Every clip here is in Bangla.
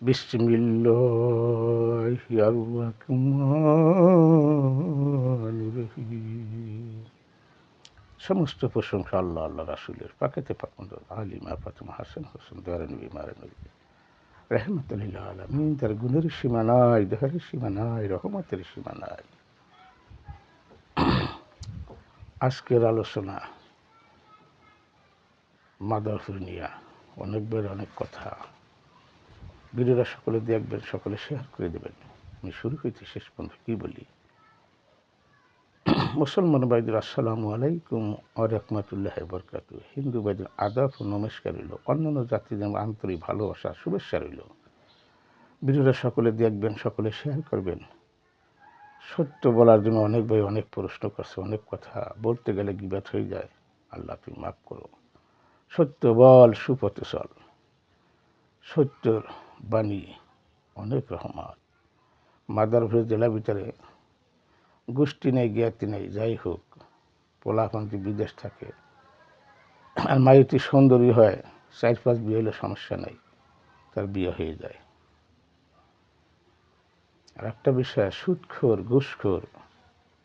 বিসমিল্লাহির রহমানির রহিম। সমস্ত প্রশংসা আল্লাহ আল্লাহ রাসূলের পাকেতে পাকন্দ আলিমা ফাতেমা হাসান হোসেন দয়ার নবী মারে নবী রহমতুল লিল আলামিন। তার গুণের সীমা নাই, দয়ার সীমা নাই, রহমতের সীমা নাই। আজকের আলোচনা মাদারপুর নিয়া অনেক বের অনেক কথা। ভিডিওটা সকলে দেখবেন, সকলে শেয়ার করে দেবেন। আমি শুরু হইতে শেষ পর্যন্ত কি বলি। মুসলমান ভাইদের আসসালামু আলাইকুম ওয়া রাহমাতুল্লাহি ওয়া বারাকাতুহু। হিন্দু ভাইদের আদাব ও নমস্কার রইল। অন্যান্য জাতিদের আন্তরিক ভালোবাসা শুভেচ্ছা রইল। ভিডিওটা সকলে দেখবেন, সকলে শেয়ার করবেন। সত্য বলার জন্য অনেক ভাই অনেক প্রশ্ন করছে, অনেক কথা বলতে গেলে গীবাত হয়ে যায়। আল্লাহ তুমি মাফ করো। সত্য বল, সুপথে চল। সত্যর বাণী অনেক রহমত। মাদারপুর জেলা ভিতরে গোষ্ঠী নেই, জ্ঞাতি নেই, যাই হোক পোলাপান্তি বিদেশ থাকে আর মাইটি সুন্দরী হয়, 4-5 বিয়ে হলে সমস্যা নেই, তার বিয়ে হয়ে যায়। আর একটা বিষয়, সুদখোর ঘুষখোর,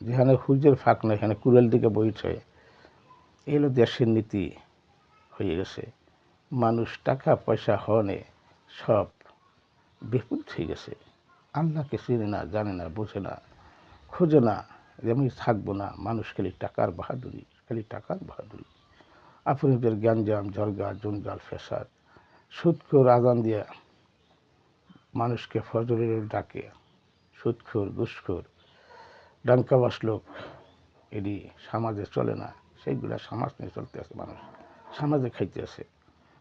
যেখানে হুজের ফাঁক নেই এখানে কুড়াল দিকে বইছে। এগুলো দেশের নীতি হয়ে গেছে। মানুষ টাকা পয়সা হনে সব বিপদ হয়ে গেছে। আল্লাহকে চিনে না, জানে না, বোঝে না, খোঁজে না যে আমি থাকবো না। মানুষ খালি টাকার বাহাদুরি, খালি টাকার বাহাদুরি। আপনাদের গ্যাঞ্জাম, জলগা, জঞ্জাল, ফেসাদ, সুদখোর আজান দিয়া মানুষকে ফজরের ডাকে, সুদখোর ঘুষখোর ডাঙ্কাবাস লোক, এটি সমাজে চলে না। সেইগুলা সমাজ নিয়ে চলতে আছে, মানুষ সমাজে খাইতে আছে।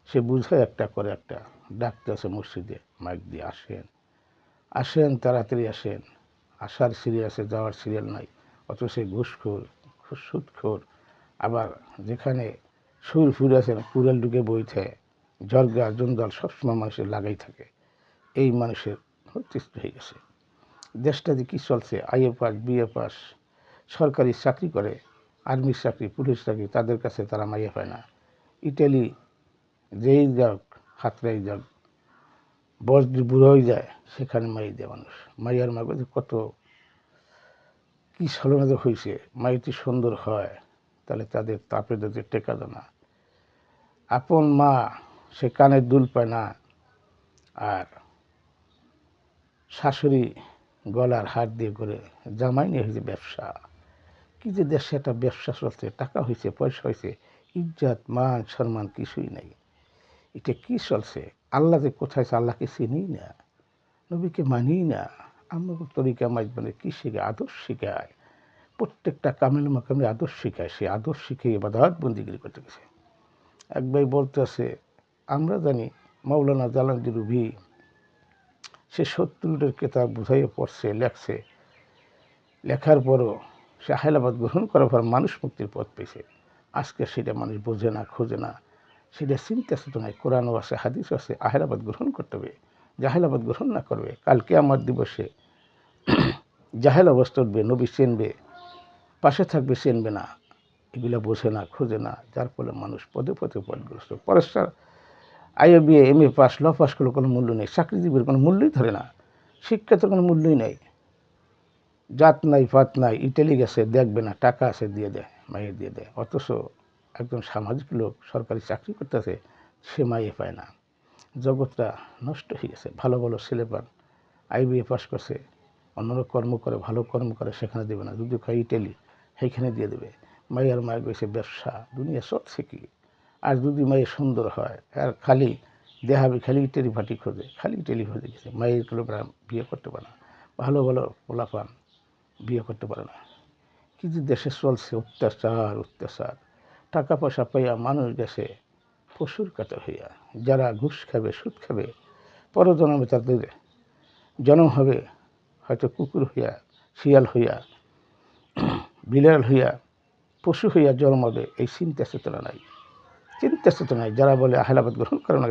সে বুঝায় একটা করে একটা, ডাকতে আছে মসজিদে মাইক দিয়ে, আসেন আসেন তাড়াতাড়ি আসেন। আসার সিরিয়াল আছে, যাওয়ার সিরিয়াল নাই। অথচ সে ঘুষখোর, সুদখোর। আবার যেখানে সুর ফুর আছে কুড়াল ঢুকে বইতে, জর্গা জঞ্জাল সবসময় মানুষের লাগাই থাকে। এই মানুষের অতিষ্ঠ হয়ে গেছে। দেশটাতে কী চলছে, আইএ পাস, বিএ পাস, সরকারি চাকরি করে, আর্মির চাকরি, পুলিশ চাকরি, তাদের কাছে তারা মাইয়ে পায় না। ইটালি যেই যাক, হাতরাই যাক, বয়স বুড়ো হয়ে যায়, সেখানে মাই দেয় মানুষ। মাইয়ার মাগজে কত কী ছলনা হয়েছে। মাইটি সুন্দর হয় তাহলে তাদের তাপে তাদের টেকা দেয় না। আপন মা সে কানের দুল পায় না, আর শাশুড়ি গলার হাত দিয়ে করে জামাই নিয়ে হয়েছে ব্যবসা। কি যে দেশে একটা ব্যবসা চলছে, টাকা হয়েছে, পয়সা হয়েছে, ইজ্জত মান সম্মান কিছুই নেই। এটা কি চলছে? আল্লাহ যে কোথায় আছে, আল্লাহকে চিনি না, নবীকে মানি না। আমরা তরিকা মাইজবানে কি শিখায়? আদর্শ শিখায়। প্রত্যেকটা কামেল মাকামে আদর্শ শিখায়। সে আদর্শ শিখে ইবাদত বন্দিগিরি করতে গেছে। এক ভাই বলতে আছে, আমরা জানি মাওলানা জালানজি রুবি সে 70 কেতাব বুঝাইয়ে পড়ছে, লেখছে, লেখার পরও সে আহলাবাদ গ্রহণ করার পর মানুষ মুক্তির পথ পেয়েছে। আজকে সেটা মানুষ বোঝে না, খোঁজে না, সেটা চিন্তা চেতনায় কোরআনও আছে, হাদিসও আছে। আহলাবাদ গ্রহণ করতে হবে। জাহেলাবাদ গ্রহণ না করবে, কালকে আমার দিবসে জাহেল অবস্থা উঠবে, নবী চেনবে, পাশে থাকবে, চেনবে না। এগুলো বোঝে না, খোঁজে না, যার ফলে মানুষ পদে পদে পদগ্রস্ত। পরেশ্বর আইএ বিএ এমএ পাস, ল পাস করলে কোনো মূল্য নেই, চাকরিজীবীর কোনো মূল্যই ধরে না, শিক্ষার কোনো মূল্যই নেই। জাত নাই, পাত নাই, ইটালি গেছে, দেখবে না, টাকা আছে দিয়ে দেয়, মাইয়ে দিয়ে দেয়। অথচ একজন সামাজিক লোক সরকারি চাকরি করতেছে, সে মাইয়ে পায় না। জগৎটা নষ্ট হয়ে গেছে। ভালো ভালো ছেলেপান আইবিএ পাস করছে, অন্যরা কর্ম করে, ভালো কর্ম করে, সেখানে দেবে না। যদি খাই ইটালি, সেইখানে দিয়ে দেবে। মাইয়ার মায়ের গেছে ব্যবসা, দুনিয়া চলছে কি? আর যদি মায়ের সুন্দর হয়, আর খালি দেহাবি, খালি ইটালি ভাটি খোঁজে, খালি ইটালি খোঁজে গেছে। মায়ের লোকরা বিয়ে করতে পারে না, ভালো ভালো পোলাপান বিয়ে করতে পারে না। কি যে দেশে চলছে, অত্যাচার অত্যাচার। টাকা পয়সা পাইয়া মানুষ গেছে পশুর কাটা হইয়া। যারা ঘুষ খাবে, সুদ খাবে, পরজন্মে তাদের জন্ম হবে হয়তো কুকুর হইয়া, শিয়াল হইয়া, বিড়াল হইয়া, পশু হইয়া জন্ম হবে। এই চিন্তা চেতনা নাই, চিন্তা চেতনা নাই। যারা বলে আহলাবাদ গ্রহণ করে না,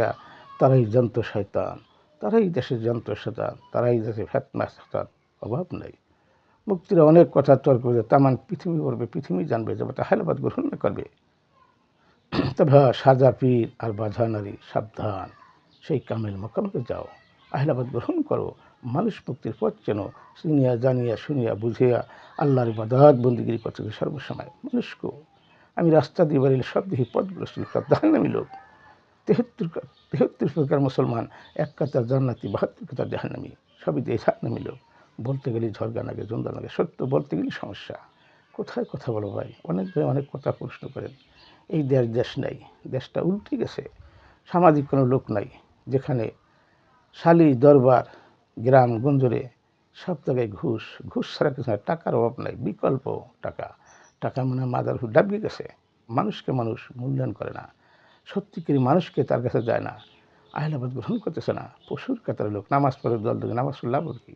তারাই যন্ত্র শয়তান, তারাই দেশের যন্ত্র শয়তান, তারাই দেশের ফেতনা শয়তান। অভাব নাই। মুক্তিরা অনেক কথা তর্ক করে, তামান পৃথিবী করবে, পৃথিবী জানবে যে আহলাবাদ গ্রহণ না করবে। তবে সাজা পীর আর বাধা নারী সাবধান, সেই কামেল মোকামকে যাও। আহিলাবাদ গ্রহণ করো, মানুষ মুক্তির পথ চেন, চিনিয়া জানিয়া শুনিয়া বুঝিয়া আল্লাহর ইবাদত বন্দিগিরি করতে সর্বসময় মানুষকে। আমি রাস্তা দিয়ে বাড়িলে সব দেখি পথগ্রস্ত সব জাহান্নামী লোক। 73 প্রকার মুসলমান, 1 কাতার জান্নাতি, 72 কাতার জাহান্নামী, সবই দিয়ে জাহান্নামী লোক। বলতে গেলে ঝরগা লাগে, জন্দা লাগে, সত্য বলতে গেলে সমস্যা। কোথায় কথা বলো ভাই? অনেক ভাই অনেক কথা প্রশ্ন করেন। এই দেশ নাই, দেশটা উল্টে গেছে। সামাজিক কোনো লোক নাই, যেখানে শালি দরবার গ্রাম গঞ্জরে সব জায়গায় ঘুষ, ঘুষ ছাড়া কিছু না। টাকার অভাব নাই, বিকল্প টাকা। টাকা মানে মাদার ডাবিয়ে গেছে। মানুষকে মানুষ মূল্যায়ন করে না, সত্যিকারী মানুষকে তার কাছে যায় না, আহিলাবাদ গ্রহণ করতেছে না। পশুর কাতারে লোক নামাজ পড়ে দল থেকে, নামাজ পড়লে লাভ কি?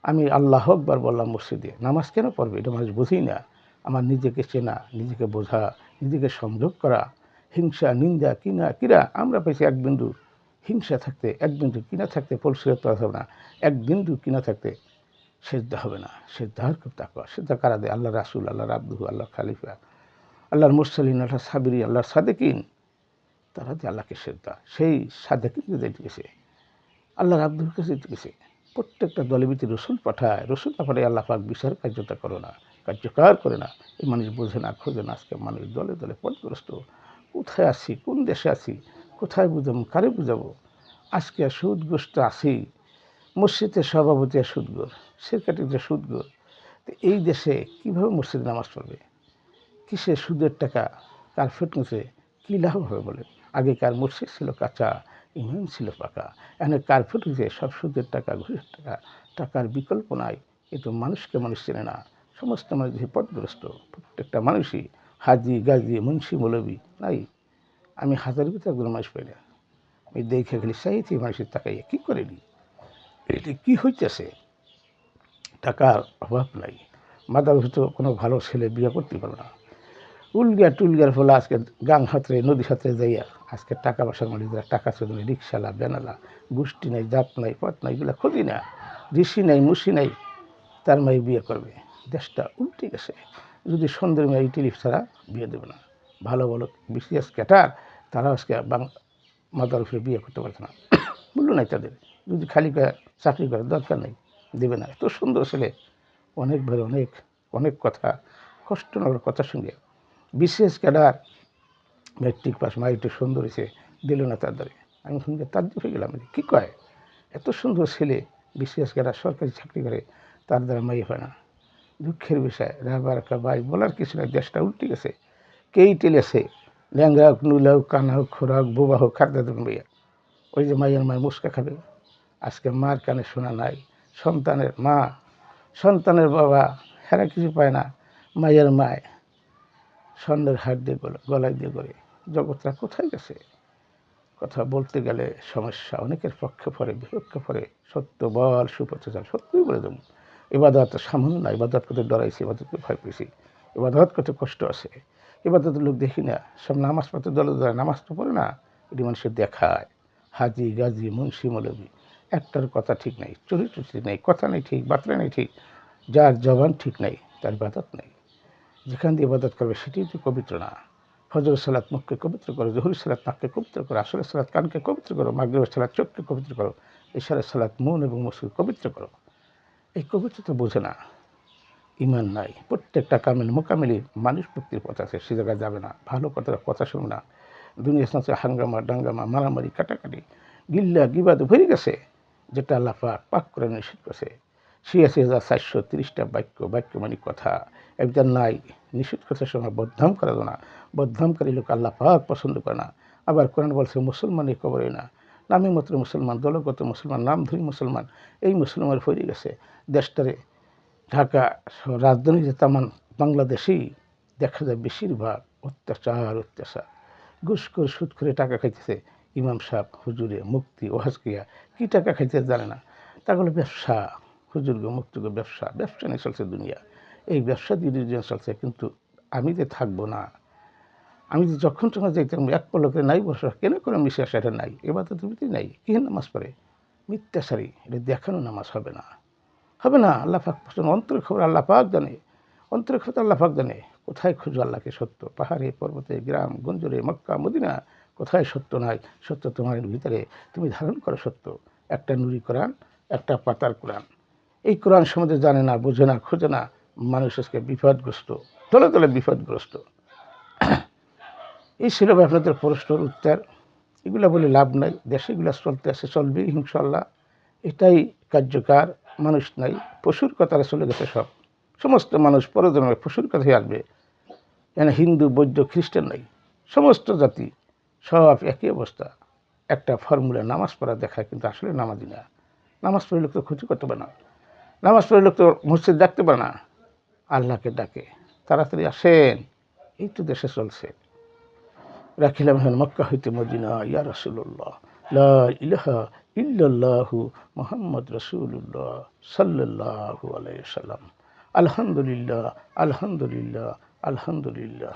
আমি আল্লাহ আকবার বললাম মসজিদে, নামাজ কেন পড়বে? এটা মানুষ বুঝেই না। আমার নিজেকে চেনা, নিজেকে বোঝা, নিজেকে সংযোগ করা। হিংসা নিন্দা কিরা আমরা পেয়েছি এক বিন্দু হিংসা থাকতে, এক বিন্দু কিনা থাকতে পরিষ্কার হবে না, এক বিন্দু কিনা থাকতে সেজদা হবে না। সেজদার খুব তাকওয়া। সেজদা কারা দেয়? আল্লাহ রাসূল, আল্লাহর আব্দু, আল্লাহর খালিফা, আল্লাহর মুরসালিন, আল্লাহর সাবিরিন, আল্লাহর সাদেকিন। তারা যে আল্লাহকে সেজদা, সেই সাদেকিনকে যেতে গেছে, আল্লাহর আব্দুর কাছে যেতে গেছে। প্রত্যেকটা দলের ভিতরে রসুল পাঠায়, রসুল না পাঠায় আল্লাহ পাক বিচার কার্যতা করো না, কার্যকর করে না। এই মানুষ বোঝে না, খোঁজে না। আজকে মানুষ দলে দলে পথগ্রস্ত। কোথায় আছি, কোন দেশে আছি, কোথায় বুঝাবো, কারে বুঝাবো? আজকে সুদগ্রস্ত আছি, মসজিদের সভাপতি সুদগর, সেক্রেটারিতে সুদগর। তো এই দেশে কীভাবে মসজিদে নামাজ পড়বে? কিসে সুদের টাকা কার ফিটনেসে কী লাভ হবে বলে? আগেকার মসজিদ ছিল কাঁচা, ইমান ছিল পাকা। এখানে কার্পেট হয়েছে সব সুদের টাকা, ঘুষের টাকা। টাকার বিকল্প নাই। কিন্তু মানুষকে মানুষ চেনে না। সমস্ত মানুষ পথগ্রস্ত। প্রত্যেকটা মানুষই হাজি গাজি মুন্সি মৌলবি নাই। আমি হাজার ভিতরে একজন মানুষ পাই না। আমি দেখে গেলি চাইছি মানুষের তাকাইয়া কী করে নি, এটি কী হইতেছে? টাকার অভাব নাই। মাদার ভিতরে কোনো ভালো ছেলে বিয়ে করতে পারো না। উলগিয়া টুলগিয়ার ফলে আজকে গাং হাতরে নদী হাতরে যাইয়া আজকে টাকা পয়সার মালিকরা টাকা চলে, রিক্সালা বেনালা, গোষ্ঠী নাই, জাত নাই, পথ নাই, এগুলো খুঁজি না। ঋষি নাই, মুষি নাই, তার মেয়ে বিয়ে করবে। দেশটা উল্টে গেছে। যদি সুন্দর মেয়ে টিলিপ ছাড়া বিয়ে দেবে না। ভালো ভালো বিসিএস ক্যাটার তারা আজকে মাদার উপরে বিয়ে করতে পারছে না, মূল্য নাই তাদের। যদি খালি চাকরি করে দরকার নেই, দেবে না। এত সুন্দর ছেলে, অনেক ভালো, অনেক অনেক কথা, কষ্ট নগর কথা শুনে বিশেষ ক্যাডার ম্যাট্রিক পাস, মা একটু সুন্দর হয়েছে, দিল না তার দ্বারে। আমি শুনতে তার হয়ে গেলাম, কী কয়? এত সুন্দর ছেলে বিশেষ ক্যাডার সরকারি চাকরি করে, তার দ্বারা মাইয়ে হয় না। দুঃখের বিষয়। রাবার ভাই বলার কিছু নাই, দেশটা উল্টে গেছে। কেই টেলেছে, ল্যাংরা হোক, নুলা হোক, কানা হোক, খোরা হোক, বোবা হোক, খাদ্য দেবেন ভাইয়া। ওই যে মাইয়ের মায় মুসকা খাবে। আজকে মার কানে শোনা নাই। সন্তানের মা, সন্তানের বাবা, হেরা কিছু পায় না। মায়ের মায় স্বর্ণের হাট দিয়ে গলায় দিয়ে করে। জগৎটা কোথায় গেছে? কথা বলতে গেলে সমস্যা, অনেকের পক্ষে পড়ে, বিপক্ষে পড়ে। সত্য বল, সুপথে চল, সত্যই বলে দেবো। ইবাদত সামান্য না, ইবাদত করতে ডরাইছি, ইবাদতকে ভয় পেয়েছি, ইবাদত করতে কষ্ট আছে। ইবাদতের লোক দেখি না, সব নামাজ পড়তে দলে দলে নামাজ তো পড়ে না, এটি মানুষের দেখায়। হাজি গাজি মুন্সি মৌলবি, একটার কথা ঠিক নাই, চরিত্র ঠিক নেই, কথা নেই ঠিক, বার্তা নেই ঠিক, যার জবান ঠিক নাই তার ইবাদত নেই। যেখান দিয়ে ইবাদত করবে সেটি তো পবিত্র না। ফজর সালাত মুখকে পবিত্র করো, জহুর সালাত নাককে পবিত্র করো, আসরের সালাত কানকে পবিত্র করো, মাগরিবের সালাত চোখকে পবিত্র করো, ইশারের সালাত মন এবং মস্তিষ্ক পবিত্র করো। এই পবিত্রতা বোঝে না, ইমান নাই। প্রত্যেকটা কামিল মোকামিলি মানুষ মুক্তির পথ আছে, সে জায়গায় যাবে না। ভালো কথা শুনবে না। দুনিয়া সাথে হাঙ্গামা ডাঙ্গামা মারামারি কাটাকাটি গিল্লা গিবাদ ভরে গেছে, যেটা আল্লাহ পাক করে নিষেধ করছে। ৮৬,৪30টা বাক্য মানে কথা একজন নাই। নিষেধ কথার সময় বদনাম করা না, বদনামকারী লোক আল্লাহ পাক পছন্দ করে না। আবার কোরআন বলছে মুসলমানই কবরে না, নামে মাত্র মুসলমান, দলগত মুসলমান, নামধরি মুসলমান। এই মুসলমানের ফিরে গেছে দেশটারে। ঢাকা রাজধানী যে তামান বাংলাদেশেই দেখা যায় বেশিরভাগ অত্যাচার। ঘুষখোর সুদ করে টাকা খাইতেছে। ইমাম সাহেব হুজুরে মুক্তি ওয়াজকিয়া কী টাকা খাইতে জানে না, তাগুলো ব্যবসা। হুজুরগো মুক্তিগো ব্যবসা, ব্যবসা নিয়ে চলছে দুনিয়া। এই ব্যবসা দিয়ে দুজন চলছে। কিন্তু আমি যে থাকবো না, আমি যে যখন তখন যাইতাম এক পলকে নাই বসা কেন করে মিশে আসা, এটা নাই। এবার তো তুমি নাই, কি নামাজ পড়ে? মিথ্যাচারী, এটা দেখানো নামাজ হবে না, হবে না। আল্লাহ পাক পছন্দ, অন্তরের খবর আল্লাহ পাক জানে, অন্তরের খবর আল্লাহ পাক জানে। কোথায় খুঁজো আল্লাহকে? সত্য পাহাড়ে পর্বতে গ্রাম গঞ্জরে মক্কা মদিনা, কোথায় সত্য নাই? সত্য তোমার ভিতরে, তুমি ধারণ করো সত্য। একটা নুরি কোরআন, একটা পাতার কোরআন। এই কোরআন সম্বন্ধে জানে না, বোঝে না, খোঁজে না, মানুষ আজকে বিপদগ্রস্ত, তলে তলে বিপদগ্রস্ত। এই ছিল আপনাদের প্রশ্নের উত্তর। এগুলো বলে লাভ নাই, দেশে এগুলো চলতে আছে, চলবে ইনশাল্লাহ। এটাই কার্যকর। মানুষ নাই, পশুর কথাটা চলে গেছে সব। সমস্ত মানুষ পরজন্মে পশুর কথাই আসবে। এখানে হিন্দু, বৌদ্ধ, খ্রিস্টান নাই, সমস্ত জাতি সব একই অবস্থা। একটা ফর্মুলা নামাজ পড়া দেখায়, কিন্তু আসলে নামাজি না। নামাজ পড়ে লোক তো ক্ষতি করতে পারে না, নামাজ পড়ে লোক তো মসজিদ ডাকতে পারে না। আল্লাহকে ডাকে, তাড়াতাড়ি আসেন। এই তো দেশে চলছে। রাখিলাম এখন মক্কা হইতে মদিনা, ইয়া রাসূলুল্লাহ, লা ইলাহা ইল্লাল্লাহু মুহাম্মদ রাসূলুল্লাহ সাল্লাল্লাহু আলাইহি ওয়াসাল্লাম। আলহামদুলিল্লাহ, আলহামদুলিল্লাহ, আলহামদুলিল্লাহ।